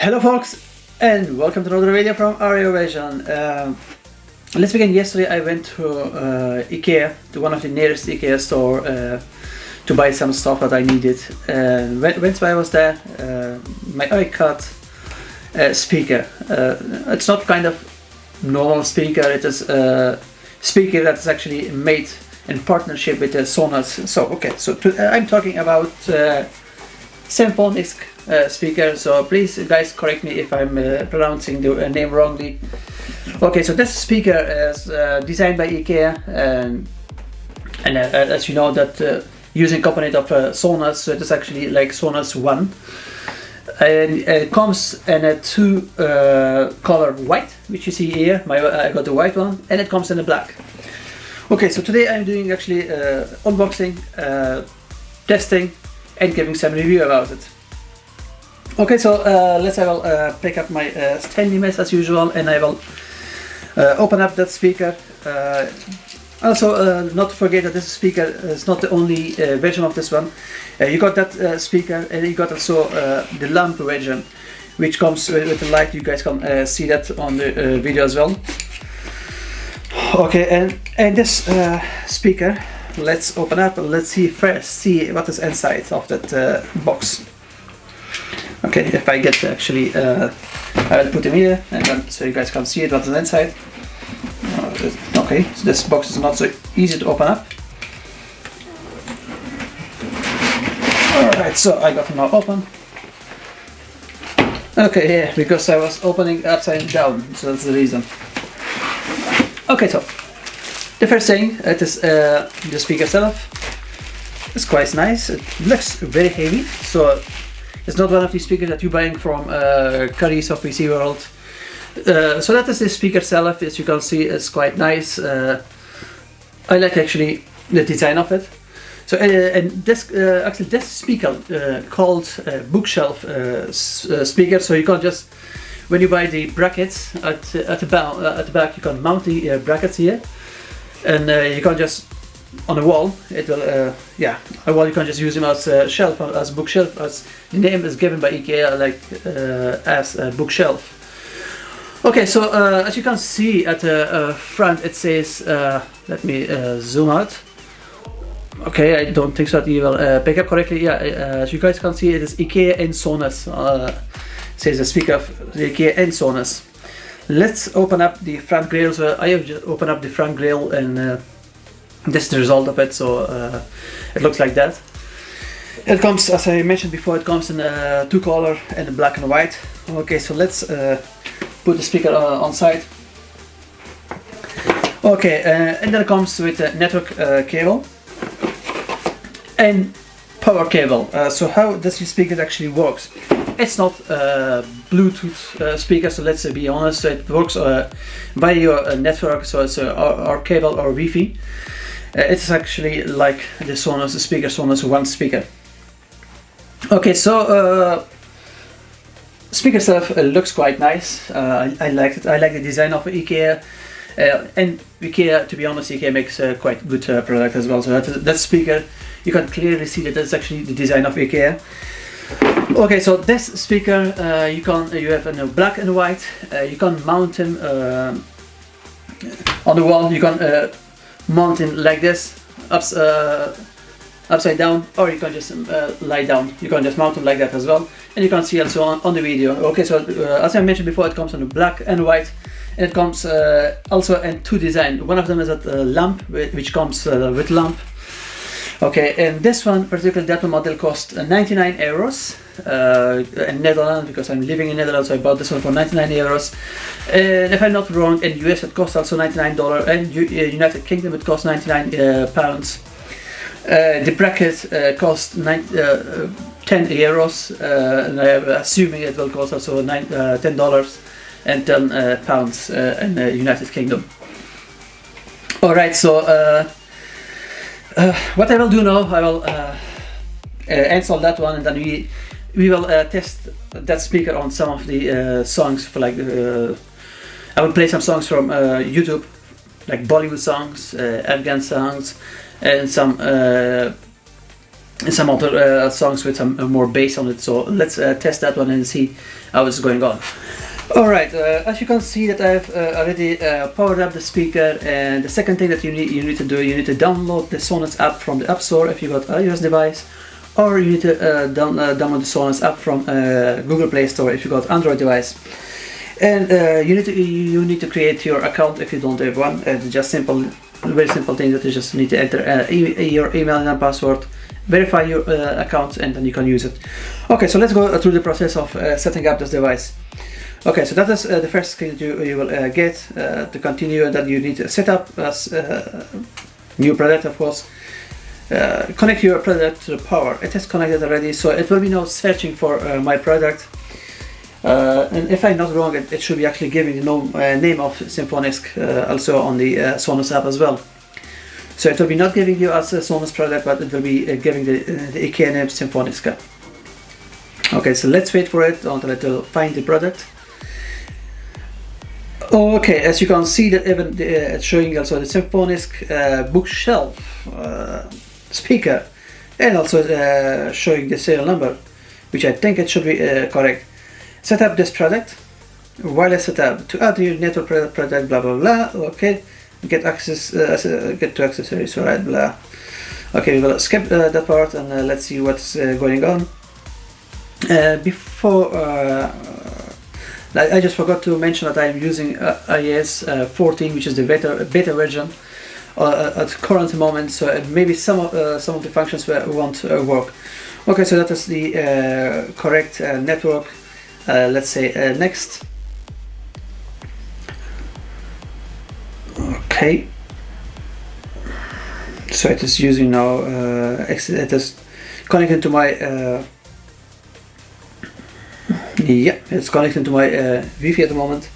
Hello folks, and welcome to another video from Vision. Let's begin. Yesterday I went to Ikea, to one of the nearest Ikea store to buy some stuff that I needed. When I was there, my eye caught a speaker. It's not kind of normal speaker, it is a speaker that is actually made in partnership with Sonos. I'm talking about Symfonisk speaker, so please guys correct me if I'm pronouncing the name wrongly. Okay, so this speaker is designed by Ikea, and as you know that using component of Sonos, so it is actually like Sonos 1, and it comes in a two color white, which you see here. I got the white one, and it comes in a black. Okay, so today I'm doing actually unboxing, testing, and giving some review about it. Okay, so I will pick up my standy mess as usual, and I will open up that speaker. Also, not to forget that this speaker is not the only version of this one. You got that speaker, and you got also the lamp version, which comes with the light. You guys can see that on the video as well. Okay, and this speaker, let's open up and let's see what is inside of that box. Okay, if I get actually, I will put them here, and then so you guys can see it what's inside. Okay, so this box is not so easy to open up. Alright, so I got them now open. Okay, yeah, because I was opening upside down, so that's the reason. Okay, so the first thing, it is the speaker itself. It's quite nice. It looks very heavy, so it's not one of these speakers that you're buying from Currys or PC World. So that is the speaker itself. As you can see, it's quite nice. I like actually the design of it. So and this actually this speaker called bookshelf speaker. So you can just, when you buy the brackets at the back, you can mount the brackets here, and you can just on the wall. It will a wall. You can just use them as a shelf, as bookshelf, as the name is given by Ikea, like as a bookshelf. Okay, so as you can see at the front, it says, let me zoom out. Okay, I don't think so that you will pick up correctly. Yeah, as you guys can see, it is Ikea and Sonos. Says the speaker of the Ikea and Sonos. Let's open up the front grille. So I have just opened up the front grille, and this is the result of it. So it looks like that. It comes, as I mentioned before, it comes in two color, and black and white. Okay, so let's put the speaker on side. Okay, and then it comes with a network cable and power cable. So how this speaker actually works? It's not a Bluetooth speaker, so let's be honest. It works via your network, so it's our cable or Wi-Fi. It's actually like the Sonos speaker, Sonos 1 speaker. Okay, so speaker itself looks quite nice. I like it. I like the design of IKEA, and IKEA, to be honest, IKEA makes quite good product as well. So that speaker, you can clearly see that that's actually the design of IKEA. Okay, so this speaker, you have in black and white. You can mount him on the wall. You can mount him like this, upside down, or you can just lie down. You can just mount them like that as well, and you can see also on the video. Okay, so as I mentioned before, it comes in black and white, and it comes also in two designs. One of them is a lamp, which comes with lamp. Okay, and this one, particularly that one model, cost 99 euros in Netherlands, because I'm living in Netherlands, so I bought this one for 99 euros. And if I'm not wrong, in US it costs also $99, and United Kingdom it costs 99 pounds. The bracket cost 10 euros, and I'm assuming it will cost also $10 and 10 pounds in the United Kingdom. Alright, so what I will do now, I will install that one, and then we will test that speaker on some of the songs. For like, I will play some songs from YouTube, like Bollywood songs, Afghan songs, and some some other songs with some more bass on it. So let's test that one and see how it's going on. Alright, as you can see that I've already powered up the speaker, and the second thing that you need to do, you need to download the Sonos app from the App Store if you got an iOS device, or you need to download the Sonos app from Google Play Store if you got Android device. And you need to create your account if you don't have one. It's just very simple thing that you just need to enter your email and password, verify your account, and then you can use it. Okay, so let's go through the process of setting up this device. Okay, so that is the first thing that you will get to continue, and then you need to set up as new product, of course. Connect your product to the power. It is connected already, so it will be now searching for my product. And if I'm not wrong, it should be actually giving the name of Symfonisk also on the Sonos app as well. So it will be not giving you as a Sonos product, but it will be giving the IKEA name Symfonisk. Okay, so let's wait for it until it will find the product. Okay, as you can see that even it's showing also the Symfonisk bookshelf speaker, and also showing the serial number, which I think it should be correct. Set up this product, wireless setup, to add your network product, blah blah blah. Okay, get access, get to accessories, alright, blah. Okay, we will skip that part, and let's see what's going on. Before I just forgot to mention that I am using iOS 14, which is the beta version at the current moment, so maybe some of the functions won't work. Okay, so that is the correct network. Let's say next. Okay, so it is using now, it is connected to my yeah, it's connected to my Wi-Fi at the moment.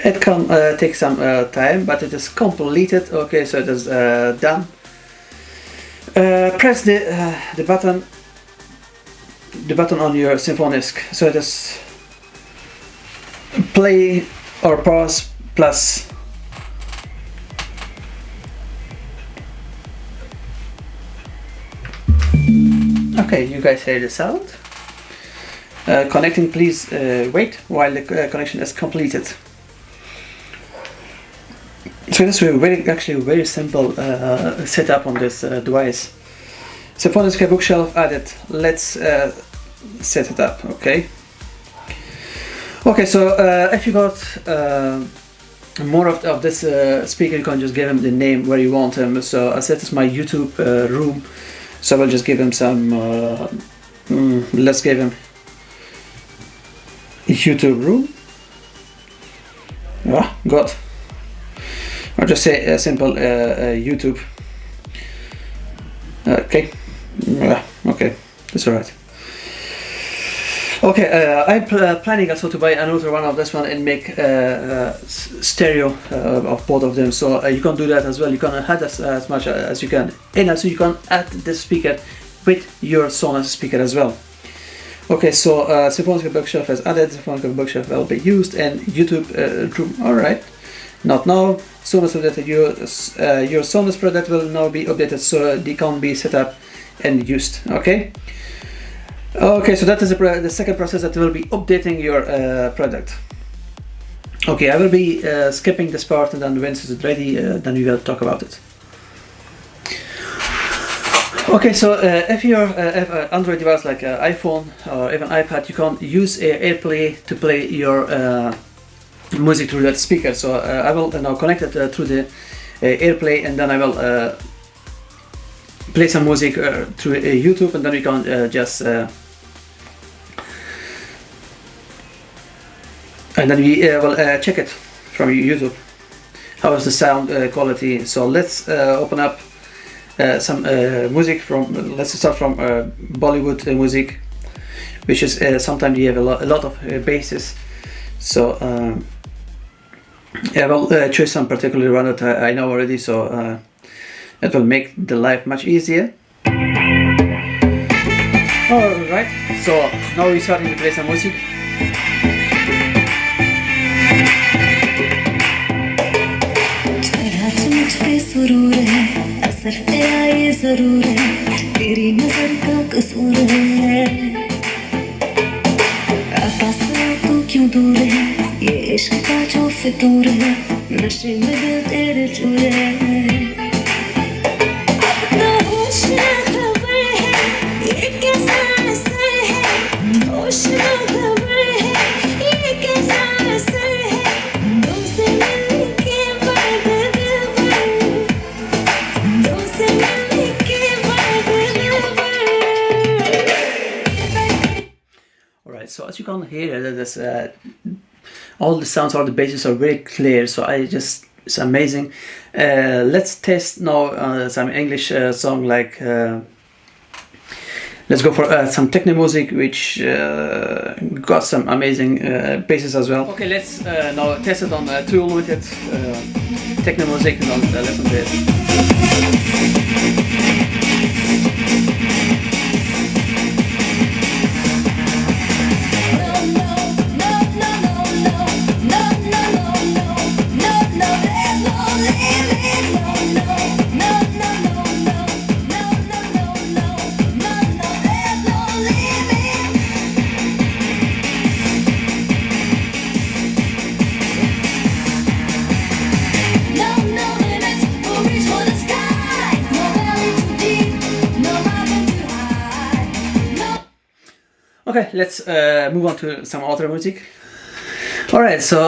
It can take some time, but it is completed. Okay, so it is done. Press the button on your Symfonisk. So it is play or pause plus. Okay, you guys hear the sound. Connecting, please wait while the connection is completed. So this is actually a very simple setup on this device. Symfonisk bookshelf added. Let's set it up. Okay. Okay, so if you got more of this speaker, you can just give him the name where you want him. So I set this my YouTube room. So I'll just give him some, let's give him YouTube room. Ah, God. Or just say a simple YouTube. Okay. Okay, that's alright. Okay, I'm planning also to buy another one of this one and make stereo of both of them. So you can do that as well. You can add as much as you can, and also you can add the speaker with your Sonos speaker as well. Okay, so Symfonisk bookshelf is added. Symfonisk bookshelf will be used, and YouTube room. All right, not now. Sonos updated. Your Sonos product will now be updated, so they can be set up and used. Okay. Okay, so that is the second process that will be updating your product. Okay, I will be skipping this part, and then once it's ready, then we will talk about it. Okay, so if you have an Android device like an iPhone or even iPad, you can use AirPlay to play your music through that speaker. So I will now connect it through the AirPlay, and then I will play some music through YouTube, and then we can just and then we will check it from YouTube. How is the sound quality? So let's open up some music from. Let's start from Bollywood music, which is sometimes you have a lot of basses. So yeah, I will choose some particular one that I know already. So it will make the life much easier. Alright, so now we're starting to play some music. सुरूर है असर तेरा ये जरूर है तेरी नजर का कसूर है पास तू क्यों दूर है ये इश्क का जो फितूर है नशे में दिल तेरे चूर है अब तो होश ना खबर है ये कैसा असर है होश ना खबर है ये कैसा असर है तुमसे मिलने के बाद दिल भर तुमसे मिलने के बाद दिल भर Alright, so as you can hear, this, all the sounds, all the basses are very clear, so it's amazing. Let's test now some English song, like let's go for some techno music, which got some amazing basses as well. Okay, let's now test it on True Limited techno music, and listen to it. Okay, let's move on to some other music. Alright, so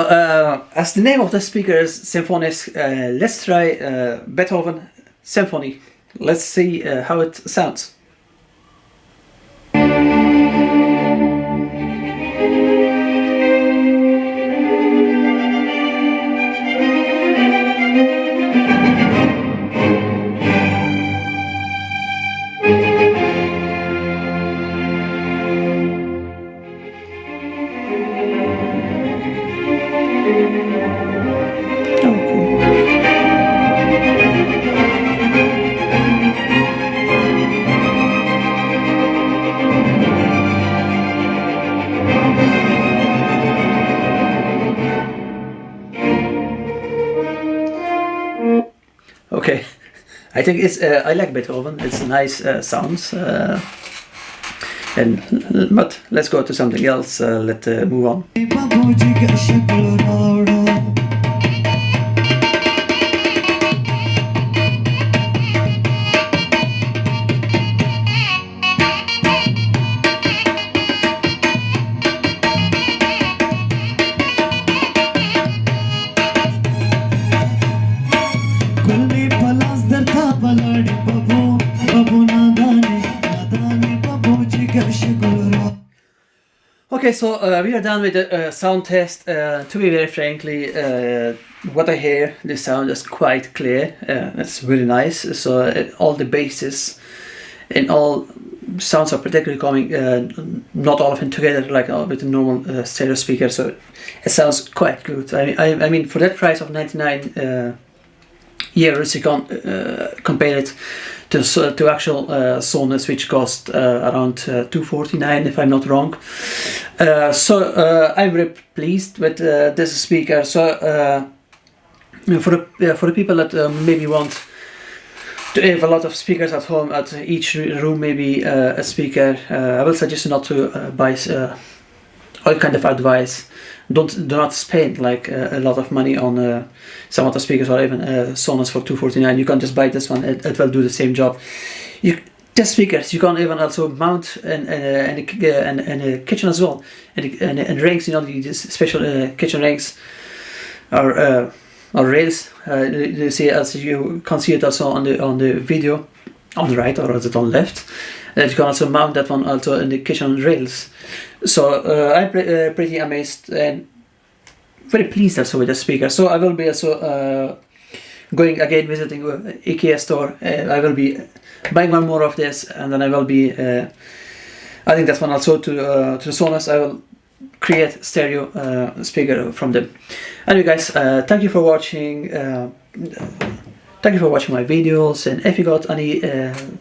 as the name of the speaker is Symfonisk, let's try Beethoven Symphony. Let's see how it sounds. Okay, I think it's I like Beethoven. It's nice sounds, but let's go to something else. Let's move on. Okay, so we are done with the sound test. To be very frankly, what I hear, the sound is quite clear. It's really nice. So all the basses and all sounds are particularly coming, not all of them together like with a normal stereo speaker. So it sounds quite good. I mean, for that price of 99 euros, you can compare it to actual Sonos, which cost around 249 if I'm not wrong. So I'm very pleased with this speaker. So for the people that maybe want to have a lot of speakers at home, at each room maybe a speaker, I will suggest not to buy all kind of advice. Do not spend like a lot of money on some other speakers, or even Sonos for 249. You can just buy this one; it will do the same job. The speakers you can even also mount in a kitchen as well, and rings. You know, these special kitchen rings or rails. You see, as you can see it also on the video on the right, or is it on the left? You can also mount that one also in the kitchen rails. So I'm pretty amazed and very pleased also with the speaker. So I will be also going again visiting Ikea store. I will be buying one more of this, and then I will be adding that one also to the Sonos. I will create stereo speaker from them. Anyway guys, thank you for watching. Thank you for watching my videos, and if you got any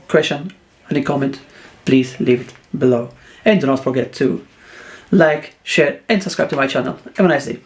question, any comment, please leave it below. And do not forget to like, share and subscribe to my channel. Have a nice day.